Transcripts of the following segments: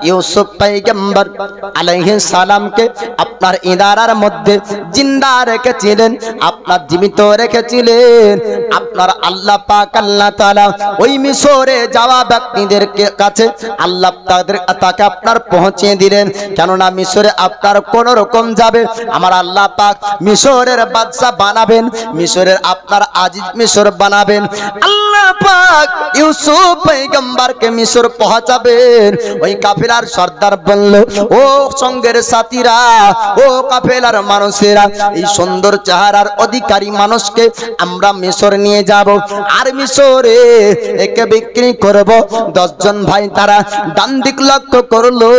ইউসুফ পয়গম্বর আলাইহিস সালামকে আপনার ইদারার মধ্যে জিন্দা রেখেছিলেন, আপনার জীবিত রেখেছিলেন। আপনার আল্লাহ পাক আল্লাহ তাআলা ওই মিশরে যাওয়া ব্যক্তিদের কাছে আল্লাহ তাকে আপনার পৌঁছে দিলেন। কেননা মিশরে আপনার কোন রকম যাবে, আমার আল্লাহ পাক মিশরের বাদশা বানাবেন, মিশরের আপনার আজিজ মিশর বানাবেন। আল্লাহ পাক ইউসুফ পয়গম্বরকে মিশর পৌঁছাবেন। ওই কাফেলার সর্দার বলল, ও সঙ্গের সাথীরা, ও কাফেলার মানুষেরা, এই সুন্দর চেহারার অধিকারী মানুষকে আমরা মিশর নিয়ে যাব, আর মিশরে একে বিক্রি করব। 10 জন ভাই তারা ডান দিক লক্ষ্য করলো,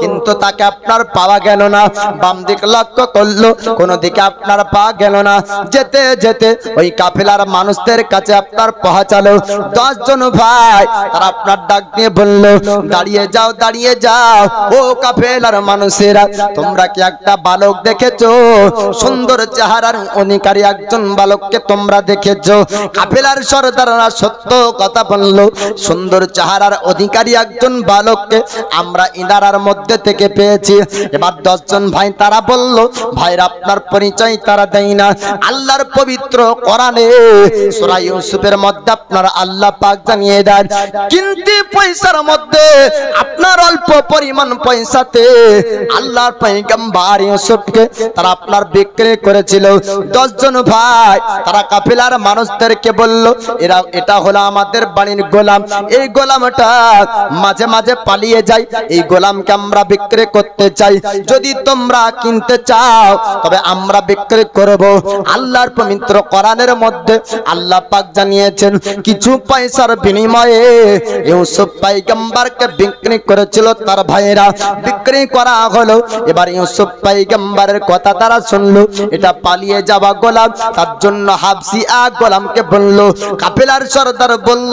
কিন্তু তাকে আপনার পাওয়া গেল না। বাম দিক লক্ষ্য করলো, কোন দিকে আপনার পাওয়া গেল না। যেতে যেতে ওই কাফেলার মানুষদের কাছে আপনার পৌঁছালো। 10 জন ভাই তারা আপনার ডাক দিয়ে বলল, দাঁড়িয়ে যাও, দাঁড়িয়ে যাও, ও কাফেলার মানুষেরা, তোমরা কি একটা বালক দেখেছো? সুন্দর চেহারার অধিকারী একজন বালককে তোমরা দেখেছো? কাফেলার সর্দাররা সত্য কথা বলল, সুন্দর চেহারার অধিকারী একজন বালককে আমরা ইনারার মধ্যে থেকে পেয়েছি। এবার 10 জন ভাই তারা বলল, ভাইরা আপনার পরিচয় তারা দেয় না। আল্লাহর পবিত্র কোরআনে সূরা ইউসুফের মধ্যে আপনার আল্লাহ পাক জানিয়ে দেন, কিন্তু পয়সার মধ্যে আপনার অল্প পরিমাণ পয়সাতে আল্লাহর পয়গম্বর ইউসুফকে তারা আপনার বিক্রি করেছিল। 10 জন ভাই তারা কাফেলার মানুষদেরকে বলল, এটা হলো আমাদের বাড়ির গোলাম, এই গোলামটা মাঝে মাঝে পালিয়ে যায়, এই গোলামকে আমরা বিক্রি করতে চাই। যদি তোমরা কিনতে চাও তবে আমরা বিক্রি করব। আল্লাহর পবিত্র কোরআনের মধ্যে আল্লাহ পাক জানিয়েছেন, কিছু পয়সার বিনিময়ে ইউসুফ পয়গম্বরকে বিক্রি করেছিল তার ভাইয়েরা, বিক্রি করা হলো। এবার ইউসুফ পয়গম্বরের কথা তারা শুনলো, এটা পালিয়ে যাওয়া গোলাম, তার জন্য হাবশি এক গোলামকে বলল। কাফেলার সর্দার বলল,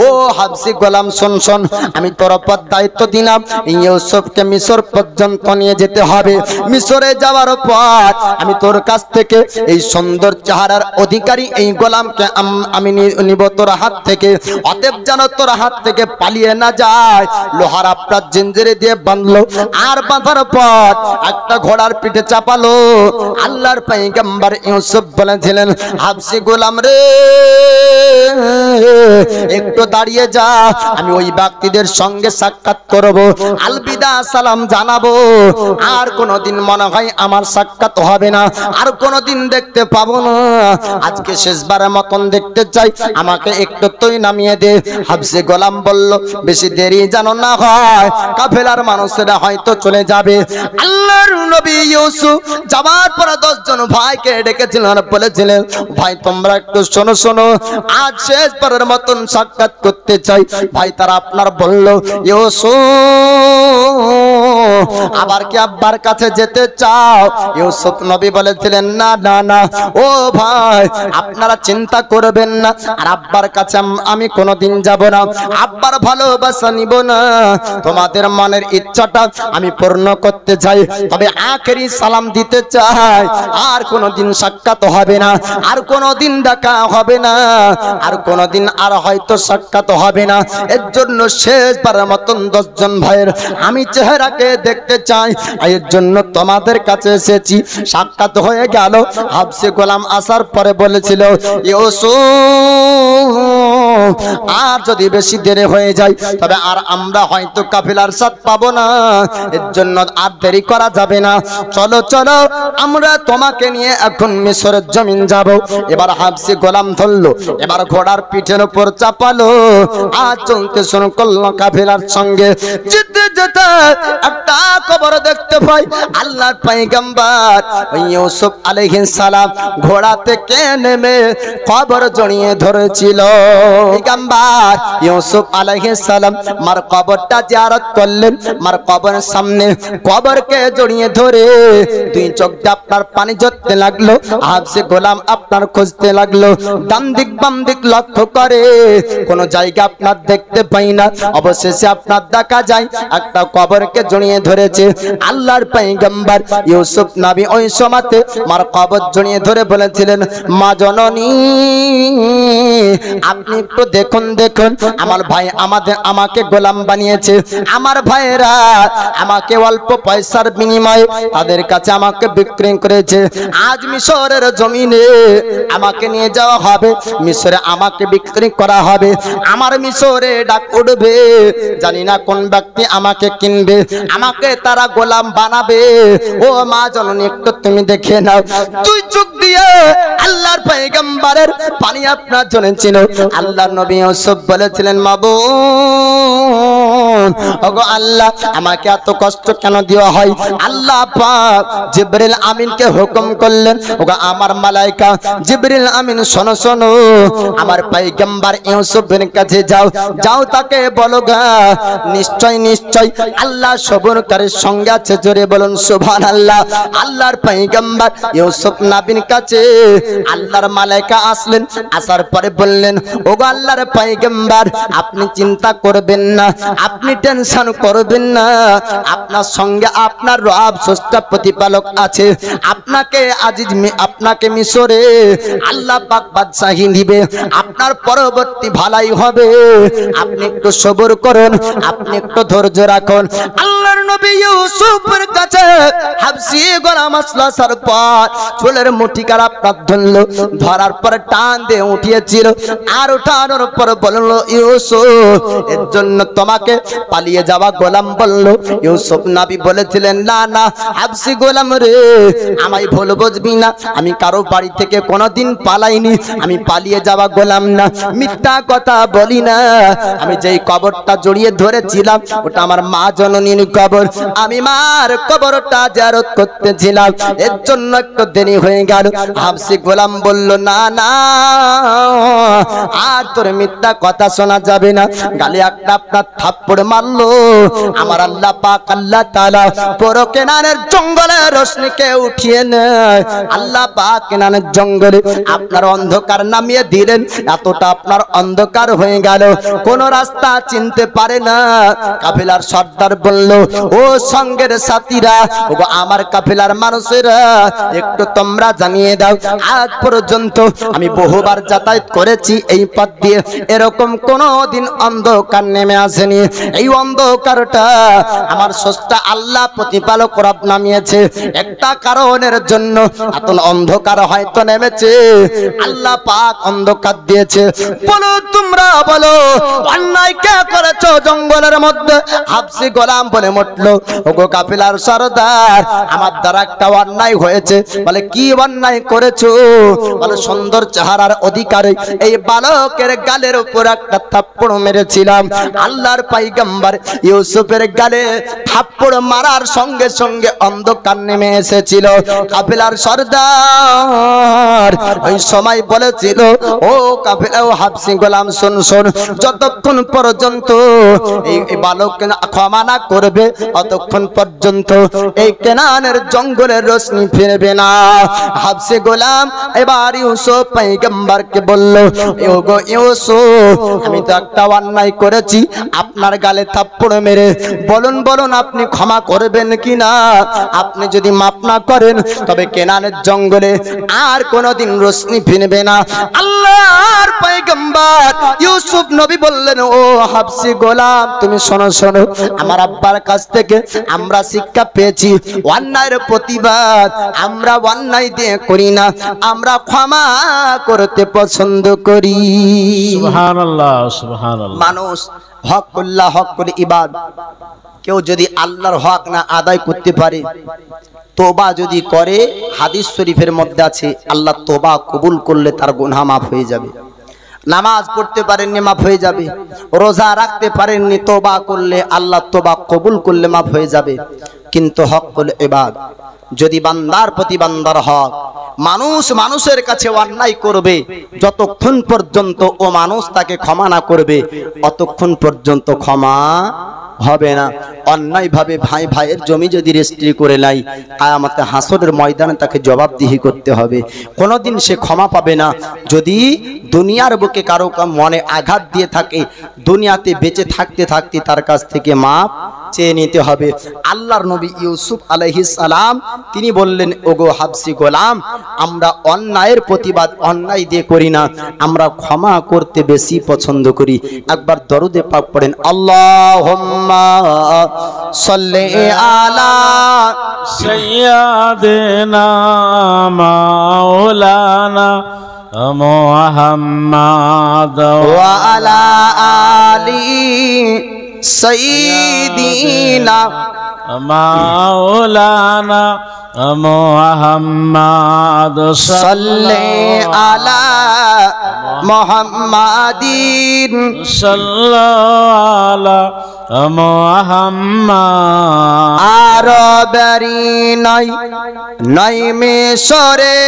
ও হাবশি গোলাম, শোন শোন, আমি তোর উপর দায়িত্ব দিলাম, ইউসুফকে মিশর পর্যন্ত নিয়ে যেতে হবে। মিশরে যাওয়ার পর আমি তোর কাছ থেকে এই সুন্দর চেহারার অধিকারী এই গোলামকে আমি নিব তোর হাত থেকে। অতএব যেন তোর হাত থেকে পালিয়ে না যায়। লোহার আপনার জিঞ্জিরে দিয়ে বাঁধলো, আর বাঁধার পর একটা ঘোড়ার পিঠে চাপালো। আল্লাহর পয়গম্বর ইউসুফ বলেছিলেন, হাবশি গোলাম রে, একটু দাঁড়িয়ে যা, আমি ওই ব্যক্তিদের সঙ্গে সাক্ষাৎ করব, আলবিদা সালাম জানাবো। আর কোনদিন মনে হয় আমার সাক্ষাৎ হবে না, আর কোনদিন দেখতে পাবো না। আজকে শেষবারের মতন দেখতে চাই, আমাকে একটু তুই নামিয়ে দে। হাবশি গোলাম বলল, বেশি দেরি যেন না হয়, কাফেলার মানুষেরা হয়তো চলে যাবে। আল্লাহর নবী ইউসুফ যাবার পর 10 জন ভাইকে ডেকেছিলেন আর বলেছিলেন, ভাই তোমরা একটু শোনো শোনো, আজ শেষবারের মতন সাক্ষাৎ করতে চাই। ভাই তারা আপনার বলল, ইউসুফ আবার কি আব্বার কাছে যেতে চাও? ইউসুফ নবী বলেছিলেন, না না না, ও ভাই আপনারা চিন্তা করবেন না, আর আব্বার কাছে আমি কোনোদিন যাব না, আব্বার ভালোবাসা নিব না। তোমাদের মনের ইচ্ছাটা আমি পূর্ণ করতে চাই, তবে আখেরি সালাম দিতে চাই। আর কোনোদিন সাক্ষাৎ হবে না, আর কোনোদিন দেখা হবে না, আর কোনোদিন আর হয়তো সাক্ষাৎ হবে না। এর জন্য শেষবারের মতন 10 জন ভাইয়ের আমি চেহারাকে দেখতে চাই, এর জন্য তোমাদের কাছে এসেছি। সাক্ষাৎ হয়ে গেল। হাবশি গোলাম আসার পরে বলেছিল, ইউসুফ আর যদি বেশি দেরি হয়ে যায় তবে আর আমরা হয়তো কাফেলার সাথ পাবো না, এর জন্য আর দেরি করা যাবে না। চলো চলো, আমরা তোমাকে নিয়ে এখন মিশরের জমিন যাব। এবার হাবশি গোলাম ধরলো, এবার ঘোড়ার পিঠের উপর চাপালো, আর চলতে শুরু করলো কাফেলার সঙ্গে। যেতে যেতে একটা কবর দেখতে পাই। আল্লাহর পয়গম্বর ইউসুফ আলাইহিস সালাম ঘোড়া থেকে নেমে কবর জড়িয়ে ধরেছিল। পয়গম্বর ইউসুফ আলাইহিস সালাম মার কবরটা জিয়ারত করলেন। মার কবরের সামনে কবরকে জড়িয়ে ধরে 2 চোখ দিয়ে আপনার পানি ঝরতে লাগলো। হাবশি গোলাম আপনার খুঁজতে লাগলো, ডান দিক বাম দিক লক্ষ্য করে, কোন জায়গা আপনার দেখতে পাই না। অবশেষে আপনার দেখা যায় একটা কবরকে জড়িয়ে ধরেছে। আল্লাহর পয়গম্বর ইউসুফ নবী ওই সময়তে মার কবর জড়িয়ে ধরে বলেছিলেন, মা জননী আপনি একটু দেখুন দেখুন, আমার ভাই আমাকে গোলাম বানিয়েছে, আমার ভাইয়েরা আমাকে অল্প পয়সার বিনিময়ে তাদের কাছে আমাকে বিক্রি করেছে। আজ মিশরের জমিনে আমাকে নিয়ে যাওয়া হবে, মিশরে আমাকে বিক্রি করা হবে, আমার মিশরে ডাক উঠবে, জানি না কোন ব্যক্তি আমাকে কিনবে, আমাকে তারা গোলাম বানাবে। ও মা জননী, একটু তুমি দেখে নাও, তুই চোখ দিয়ে আল্লাহর পয়গম্বরের পানি আপনার জন্য ছিল। আল্লাহর নবী ইউসুফ বলেছিলেন, মাবুদ ওগো আল্লাহ, আমাকে এত কষ্ট কেন দেওয়া হয়? আল্লাহ পাক জিবরিল আমিনকে হুকুম করলেন, ওগো আমার মালাইকা জিবরিল আমিন, শোনো শোনো, আমার পয়গম্বর ইউসুফের কাছে যাও, যাও তাকে বলো গা, নিশ্চয় নিশ্চয় আল্লাহ সবরকারীর সঙ্গে আছে। জোরে বলুন সুবহানাল্লাহ। আল্লাহর পয়গম্বর ইউসুফ নবীর কাছে আল্লাহর মালাইকা আসলেন, আসার পরে বললেন, ওগো আল্লাহর পয়গম্বর, আপনি চিন্তা করবেন না, আপনি টেনশন করবেন না, আপনার সঙ্গে আপনার রব স্রষ্টা প্রতিপালক আছে, আপনাকে আজিজ আপনাকে মিশরে আল্লাহ পাক বাদশাহী দিবে, আপনার পরবর্তী ভালাই হবে, আপনি একটু সবর করুন, আপনি একটু ধৈর্য রাখুন। আল্লাহর নবী ইউসুফের কাছে হাবশী গোলাম আসলো, আসার পর চুলের মুঠিকার আপনার ধরলো, ধরার পরে টান দিয়ে উঠিয়েছিল, আর উঠানোর পর বলল, ইউসুফ এর জন্য তোমাকে পালিয়ে যাওয়া গোলাম বলল। ইউসুফ নবী বলেছিলেন, না না হাবশী গোলাম রে, আমায় ভুল বুঝবি না, আমি কারো বাড়ি থেকে কোনোদিন পালাইনি, আমি পালিয়ে যাওয়া গোলাম না, মিথ্যা কথা বলি না, আমি যেই কবরটা জড়িয়ে ধরেছিলাম ওটা আমার মা জননীর কবর, আমি মার কবরটা জিয়ারত করতেছিলাম, এর জন্য একটু দেরি হয়ে গেল। হাবশী গোলাম বলল, না না, আর তোর মিথ্যা কথা শোনা যাবে না। গালে একটা আপনার থাপ্পড় মারলো, আমার আল্লাহ পাক আল্লাহ তাআলা পুরো কেনানের জঙ্গলে রোশনীকে উঠিয়ে নেয়, আল্লাহ পাক কেনানের জঙ্গলে আপনার অন্ধকার নামিয়ে দিলেন, এতটা আপনার অন্ধকার হয়ে গেল, কোন রাস্তা চিনতে পারে না। কাফেলার সর্দার বলল, ও সঙ্গের সাথীরা, ও আমার কাফেলার মানুষেরা, একটু তোমরা জানিয়ে দাও, আজ পর্যন্ত আমি বহুবার যাতায়াত করেছি এই পথ দিয়ে, এরকম কোনদিন অন্ধকার নেমে আসেনি, এই অন্ধকারটা আমার স্রষ্টা আল্লাহ প্রতিপালক রব নামিয়েছে, একটা কারণের জন্য এত অন্ধকার হয়তো নেমেছে, আল্লাহ পাক অন্ধকার দিয়েছে। বলো তোমরা বলো, অন্যায় কে করেছো জঙ্গলের মধ্যে? হাবশী গোলাম বলে উঠলো, ওগো কাফেলার সরদার, আমার দ্বারা একটা অন্যায় হয়েছে। বলে, কি অন্যায় করেছো? বলে, সুন্দর চেহারার অধিকারী এই বালকের গালের উপর একটা থাপ্পড় মেরেছিলাম, আল্লাহর পয়গম্বর ইউসুফের গালে থাপ্পড় মারার সঙ্গে সঙ্গে অন্ধকার নেমে এসেছিল। কাফেলার সরদার ওই সময় বলেছিল, ও কাফেলা, ও হাবশী গোলাম, শোন শোন, যতক্ষণ পর্যন্ত এই বালককে ক্ষমা না করবে ততক্ষণ পর্যন্ত এই কেনানের জঙ্গলের রোশনি ফিরবে না। হাবশী গোলাম এবার ইউসুফ পয়গম্বরকে বলল, ওগো ইউসুফ, আমি তো একটা অন্যায় করেছি, আপনার গালে থাপ্পড় মেরে, বলুন বলুন আপনি ক্ষমা করবেন কিনা? আপনি যদি মাফ না করেন তবে কেনানের জঙ্গলে আর কোনোদিন রোশনি ফিরবে না। আল্লাহর পয়গম্বর ইউসুফ নবী বললেন, ও হাবশী গোলাম, তুমি শোনো শোনো, আমার আব্বার কাছ থেকে আমরা শিক্ষা পেয়েছি, অন্যায়ের প্রতিবাদ আমরা অন্যায় দিয়ে করি না, আমরা ক্ষমা করতে পছন্দ করি। সুবহানাল্লাহ সুবহানাল্লাহ। মানুষ হক কুল্লাহ হক করে ইবাদ, কেউ যদি আল্লাহর হক না আদায় করতে পারে, তোবা যদি করে, হাদিস শরীফের মধ্যে আছে, আল্লাহ তোবা কবুল করলে তার গুনাহ মাফ হয়ে যাবে। নামাজ পড়তে পারেননি, মাফ হয়ে যাবে। রোজা রাখতে পারেননি, তোবা করলে আল্লাহ তোবা কবুল করলে মাফ হয়ে যাবে। কিন্তু হকুল ইবাদ, যদি বান্দার প্রতি বান্দার হক, মানুষ মানুষের কাছে অন্যায় করবে, যতক্ষণ পর্যন্ত ও মানুষ তাকে ক্ষমা না করবে অতক্ষণ পর্যন্ত ক্ষমা হবে না। অন্যায় ভাবে ভাই ভাইয়ের জমি যদি রেজিস্ট্রি করে নাই, কিয়ামতে হাসরের ময়দানে তাকে জবাবদিহি করতে হবে, কোনোদিন সে ক্ষমা পাবে না। যদি দুনিয়ার বুকে কারো মনে আঘাত দিয়ে থাকে, দুনিয়াতে বেঁচে থাকতে থাকতে তার কাছ থেকে মাপ চেয়ে নিতে হবে। আল্লাহর নবী ইউসুফ আলাইহিস সালাম তিনি বললেন, ওগো হাবসি গোলাম, আমরা অন্যায়ের প্রতিবাদ অন্যায় দিয়ে করি না, আমরা ক্ষমা করতে বেশি পছন্দ করি। একবার দরুদে পাক পড়েন, আল্লাহুম্মা সাল্লি আলা সাইয়্যিদিনা মাওলানা মুহাম্মাদ ওয়া আলা আলি সাইয়্যিদিনা মাওলানা মুহাম্মাদ সাল্লি আলা মুহাম্মাদিন সাল্লাল্লাহু মুহাম্মাদ। আরবেরি নাই মিশরে,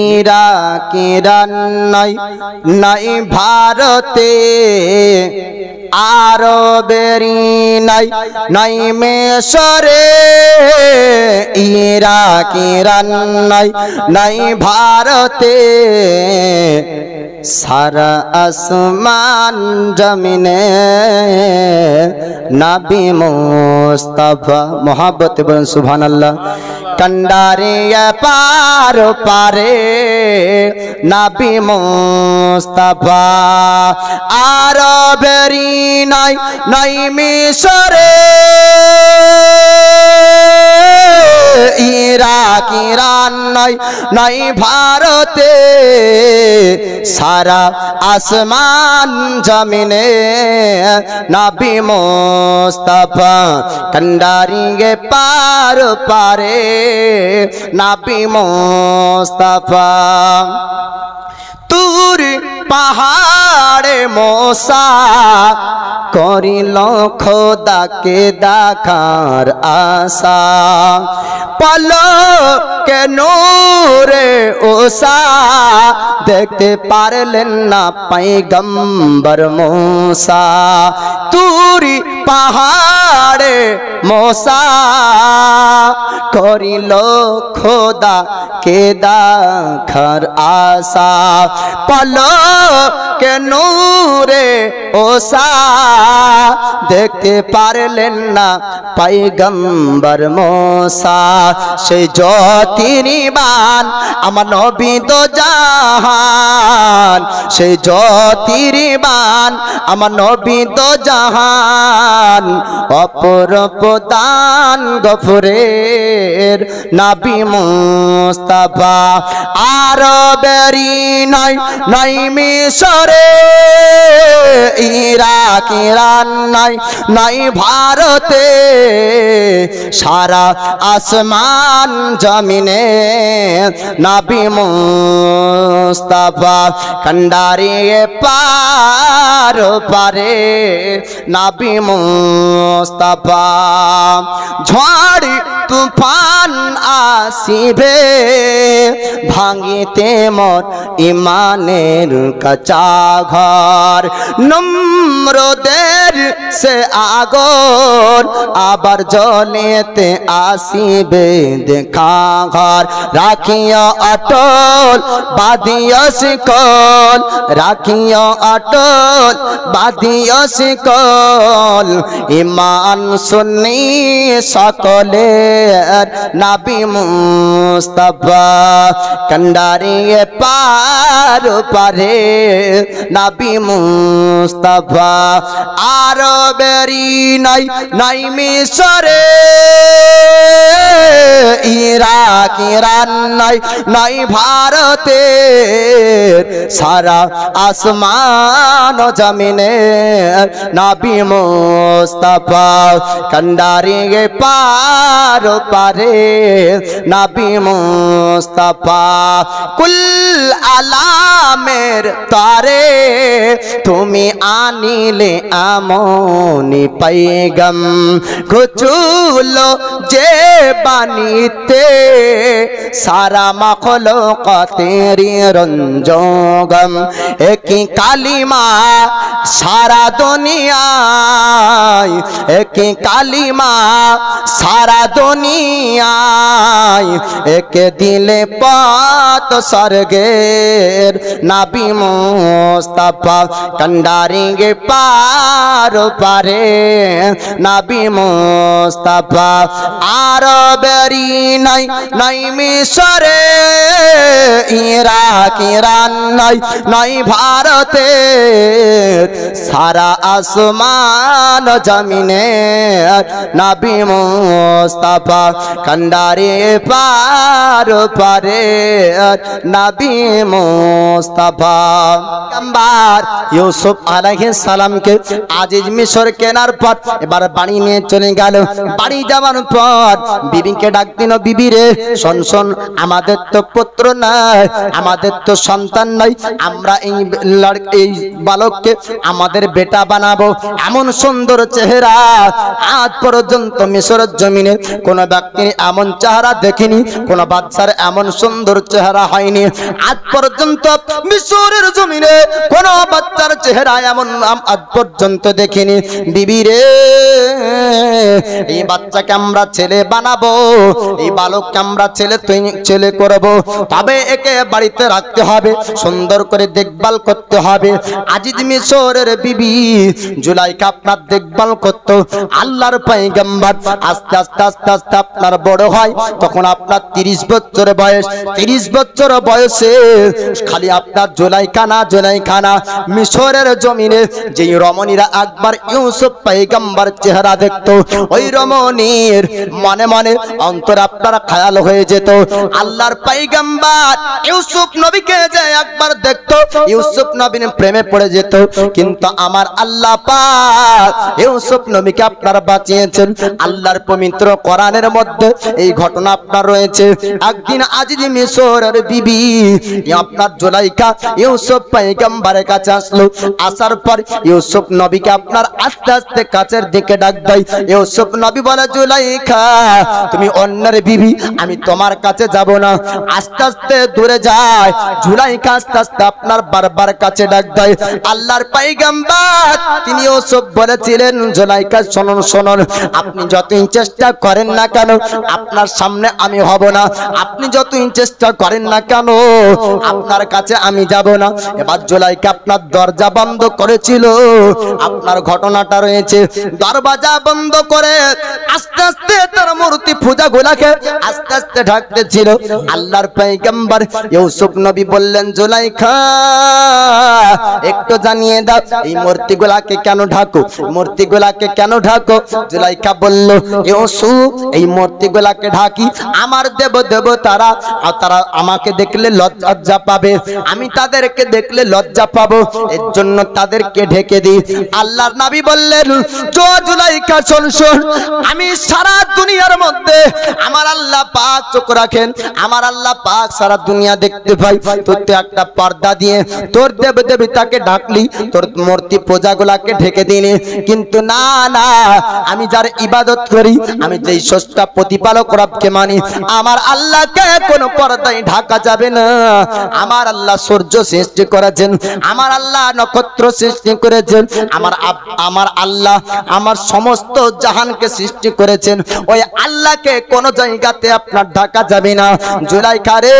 ইরাকিরান নাই ভারতে, আরবেরি নাই মিশরে, ইরাকিরান নাই ভারতে, সারা আসমান জমিনে নবী মুস্তাফা। মোহাব্বত বলেন সুবহানাল্লাহ। कंडारिया पार पारे नबी मुस्तफा आरबेरी নাই নাই মিশরে ইরাক ইরান নাই ভারতে সারা আসমান জমিনে নবী মুস্তাফা कंडारिए पार पारे नबी मुस्तफा तुर पहाड़े मोसा करिल खोदाके देखार आशा पलके नूरे ओसा देखते पारलेन ना पैगम्बर मूसा तुरी पहाड़े मोसा करिल खोदा के देखार आशा पलके नूरे ओसा देखते पारलेन ना पैगम्बर मूसा से ज्योतिर्मान आमार नबी दो जहान से ज्योतिर्मान आमार नबी दो जहान अपरूप दान गफुरेर नबी मुस्तफा आरबेरी নাই মিশরে ইরাক ইরান নাই ভারতে সারা আসমান জমিনে নবী মুস্তাফা कंडारिए पार पारे नबी मुस्तफा ঝড় তুফান আসিবে ভাঙিতে মোর ইমানের কাঁচা ঘর নম্রদের সে আগুন আবার জ্বলেতে আসিবে দেখা ঘর রাখিও অটল বাঁধিও শিকল রাখিও অটল বাঁধিও শিকল ইমান সুন্নি সকলের নবী মুস্তাফা कंडारिए पार पारे नबी मुस्तफा आरबेरी নাই মিশরে ইরাক ইরান নাই ভারতে সারা আসমান জমিনে নবী মুস্তফা कंडारिए पार पारे नबी मुस्तफा कुल आलामेर तारे तुमी आनिले आमोनी पैगम कुचुलो जे बानीते सारा मखलूकातेरी रंजोगम एक ही कालिमा सारा दुनिया एक कालिमा सारा दुनियाय एक दिले पात सरगेर नबी मुस्तफा कंडारेंगे पार पारे नबी मुस्तफा आरबेरी नहीं नहीं मिसरे इराक ईरान नहीं भारते सारा आसमान जमीने नबी मुस्तफा कंडारे पार पारे नबी मुस्तफा पैगंबर यूसुफ अलैहिस सालाम के আজিজ মিশর কেনার পর এবার বাড়ি নিয়ে চলে গেল। বাড়ি যাওয়ার পর বিবিকে ডাক দিল, বিবি রে শোন শোন, আমাদের তো পুত্র নাই, আমাদের তো সন্তান নাই, আমরা এই বালককে আমাদের বেটা বানাবো। এমন সুন্দর চেহারা আজ পর্যন্ত মিশরের জমিনে কোন ব্যক্তি এমন চেহারা দেখিনি, কোন বাচ্চার এমন সুন্দর চেহারা হয়নি। আজ পর্যন্ত মিশরের জমিনে কোন বাচ্চার চেহারা এমন আজ পর্যন্ত দেখিনি। বিবি রে এই বাচ্চাকে আমরা ছেলে বানাবো, এই বালককে আমরা ছেলে করব, তবে একে বাড়িতে রাখতে হবে, সুন্দর করে দেখভাল করতে হবে। আজিজ মিশরের বিবি জুলাইখা আপনার দেখভাল করত। আল্লাহর পয়গম্বর আস্তে আস্তে আস্তে আস্তে আপনার বড় হয়, তখন আপনার 30 বছর বয়স। 30 বছর বয়সে খালি আপনার জুলাইখা না মিশরের জমিনে যেই রমণীরা একবার ইউসুফ পয়গম্বর চেহারা দেখতো, ওই রমণীর মনে মনে অন্তর আপনার খেয়াল হয়ে যেত। আল্লাহর পয়গম্বর ইউসুফ নবীকে যে একবার দেখতো, ইউসুফ নবীর প্রেমে পড়ে যেত। কিন্তু আমার আল্লাহ পাক ইউসুফ নবীকে আপনার বাঁচিয়েছেন। আল্লাহর পবিত্র কোরআনের মধ্যে এই ঘটনা আপনার রয়েছে। একদিন আজিজ মিশরের বিবি আপনার জুলাইখা ইউসুফ পয়গম্বরের কাছে আসলো। আসার পর ইউসুফ নবীকে আপনার আস্তে আস্তে কাছের দিকে ডাক দেয়। ইউসুফ নবী বলে, জুলাইখা তুমি অন্যের বিবি, আমি তোমার কাছে যাব না। আস্তে আস্তে দূরে যায়। জুলাইখা আস্তে আস্তে আপনার বারবার কাছে ডাক দেয়। আল্লাহর পয়গম্বর তিনি ইউসুফ বলেছিলেন, জুলাইখা শুনুন শুনুন, আপনি যতই চেষ্টা করেন না কেন আপনার সামনে আমি হব না, আপনি যতই চেষ্টা করেন না কেন আপনার কাছে আমি যাব না। এবার জুলাইখা আপনার দরজা বন্ধ করেছিল, আপনার ঘটনাটা রয়েছে। দরজা বন্ধ করে আস্তে আস্তে তার মূর্তি পূজা গুলাকে আস্তে আস্তে ঢাকতেছিল। আল্লাহর পয়গম্বর ইউসুফ নবী বললেন, জুলাইখা একটু জানিয়ে দাও এই মূর্তিগুলাকে কেন ঢাকো, মূর্তিগুলাকে কেন ঢাকো? জুলাইখা বলল, ইউসুফ এই মূর্তিগুলাকে ঢাকি আমার দেবতারা আমাকে দেখলে লজ্জা পাবে, আমি তাদেরকে দেখলে লজ্জা পাবো, এর জন্য তাদেরকে ঢেকে দিই। আল্লাহর নবী বললেন, জুলাইখা শোন শোন, আমি সারা দুনিয়ার মধ্যে আমার আল্লাহ পাক চোখ রাখেন, আমার আল্লাহ পাক সারা দুনিয়া দেখতে পাই। তোর তো একটা পর্দা দিয়ে তোর দেবতাকে ঢাকলি, তোর মূর্তি পূজাগুলাকে ঢেকে দিলি। কিন্তু না না, আমি যার ইবাদত করি, আমি যেই স্রষ্টা প্রতিপালক রবকে মানি, আমার আল্লাহকে কোনো পর্দায় ঢাকা যাবে না। আমার আল্লাহ সূর্য সৃষ্টি করেছেন, আমার আল্লাহ নক্ষত্র সৃষ্টি করেছেন, আমার আল্লাহ আমার সমস্ত জাহানকে সৃষ্টি করেছেন। ওই আল্লাহকে কোন জায়গাতে আপনার ঢাকা যাবে না। জুলাইখা রে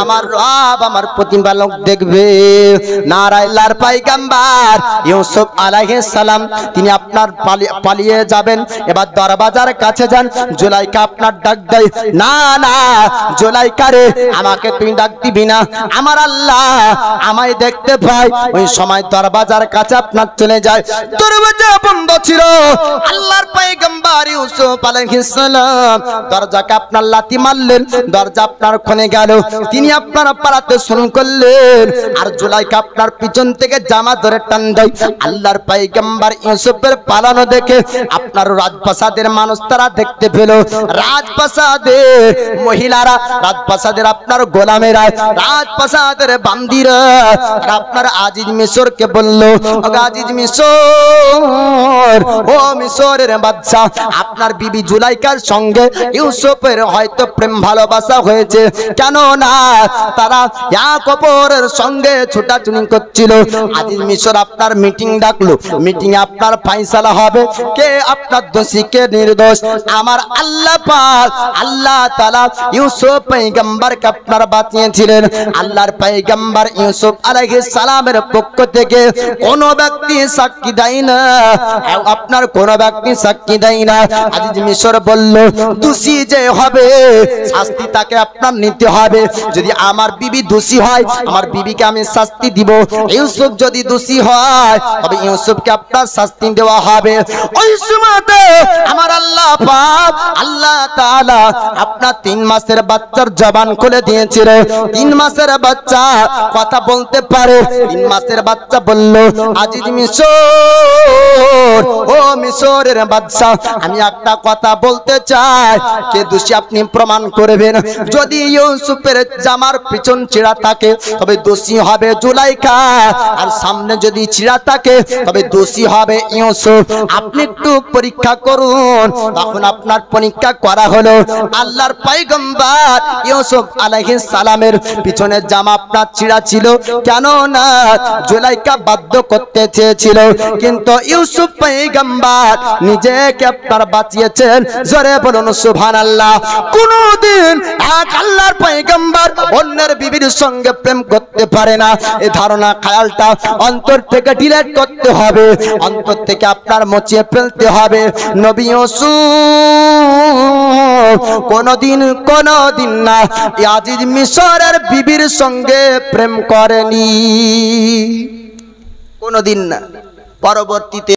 আমার রব আমার প্রতিপালক দেখবে। নারায়ণের পয়গম্বর ইউসুফ আলাইহিস সালাম তিনি আপনার পালিয়ে যাবেন। এবার দরবাজার কাছে যান। জুলাইখা আপনার ডাক দেয়, না না জুলাইখা রে আমাকে তুই ডাক দিবি না, আমার আল্লাহ আমায় দেখতে পাই। ওই সময় দরবাজার কাছে আপনার চলে যায়। দরজা বন্ধ ছিল। আল্লাহর পয়গম্বর ইউসুফ আলাইহিস সালাম দরজাকে আপনার লাথি মারলেন, দরজা আপনার খুলে গেল। তিনি আপনার পালাতে শুরু করলেন, আর জুলাইখা আপনার পিছন থেকে জামা ধরে টান দেয়। আল্লাহর পয়গম্বর ইউসুফের পালানো দেখে আপনার রাজপ্রাসাদের মানুষ তারা দেখতে পেল। রাজপ্রাসাদের মহিলারা, রাজপ্রাসাদের আপনার গোলামেরা, রাজপ্রাসাদের বান্দিরা আপনার আজিজ মিশরকে বলল, আজিজ মিশর, ও মিশরের বাদশা, আপনার বিবি জুলাইখার সঙ্গে ইউসুফের হয়তো প্রেম ভালোবাসা হয়েছে, কেন না তারা এক অপরের সঙ্গে ছোটাছুটি করছিল। আজিজ মিশর আপনার মিটিং ডাকলো, মিটিং এ আপনার ফয়সালা হবে কে আপনার দোষী কে নির্দোষ। আমার আল্লাহ পাক আল্লাহ তাআলা ইউসুফ পয়গম্বরকে আপনার বাঁচিয়েছিলেন। আল্লাহর পয়গম্বর ইউসুফ আলাইহিস সালামের পক্ষ থেকে কোন ব্যক্তি সাক্ষী দেয় না, আপনার কোন ব্যক্তি সাক্ষী দেয় না। আজিজ মিশর বলল দোষী যে হবে শাস্তি তাকে আপনার নিতে হবে। যদি আমার বিবি দোষী হয় আমার বিবিকে আমি শাস্তি দিব, ইউসুফ যদি দোষী হয় তবে ইউসুফকে আপনার শাস্তি দেওয়া হবে। ওই সময়তে আমার আল্লাহ পাক আল্লাহ তাআলা আপনার 3 মাসের বাচ্চার জবান খুলে দিয়েছিল। 3 মাসের বাচ্চা কথা বলতে পারে। 3 মাসের বাচ্চা বলল আজিজ মিশর, ও মিশরের বাদশা আমি একটা কথা বলতে চাই, কে দোষী আপনি প্রমাণ করবেন। যদি ইউসুফের জামার পিছন ছিঁড়া থাকে তবে দোষী হবে জুলাইখা, আর সামনে যদি ছিঁড়া থাকে তবে দোষী হবে ইউসুফ। আপনি একটু পরীক্ষা করুন। তখন আপনার পরীক্ষা করা হলো। আল্লাহর পয়গম্বর ইউসুফ আলাইহিস সালামের পিছনের জামা আপনার ছিঁড়া ছিল, কেন না জুলাইখা বাধ্য করতে চেয়েছিল, কিন্তু ইউসুফ পয়গম্বর নিজেকে আপনার বাঁচিয়েছেন। জোরে বলুন সুবহানাল্লাহ। কোনদিন এক আল্লাহর পয়গম্বর অন্যের বিবির সঙ্গে প্রেম করতে পারে না। এই ধারণা খায়ালটা অন্তর থেকে ডিলিট করতে হবে, অন্তর থেকে আপনার মুছিয়ে ফেলতে হবে। নবী ইউসুফ কোনদিন না আজিজ মিশরের বিবির সঙ্গে প্রেম করেনি, কোনদিন না। পরবর্তীতে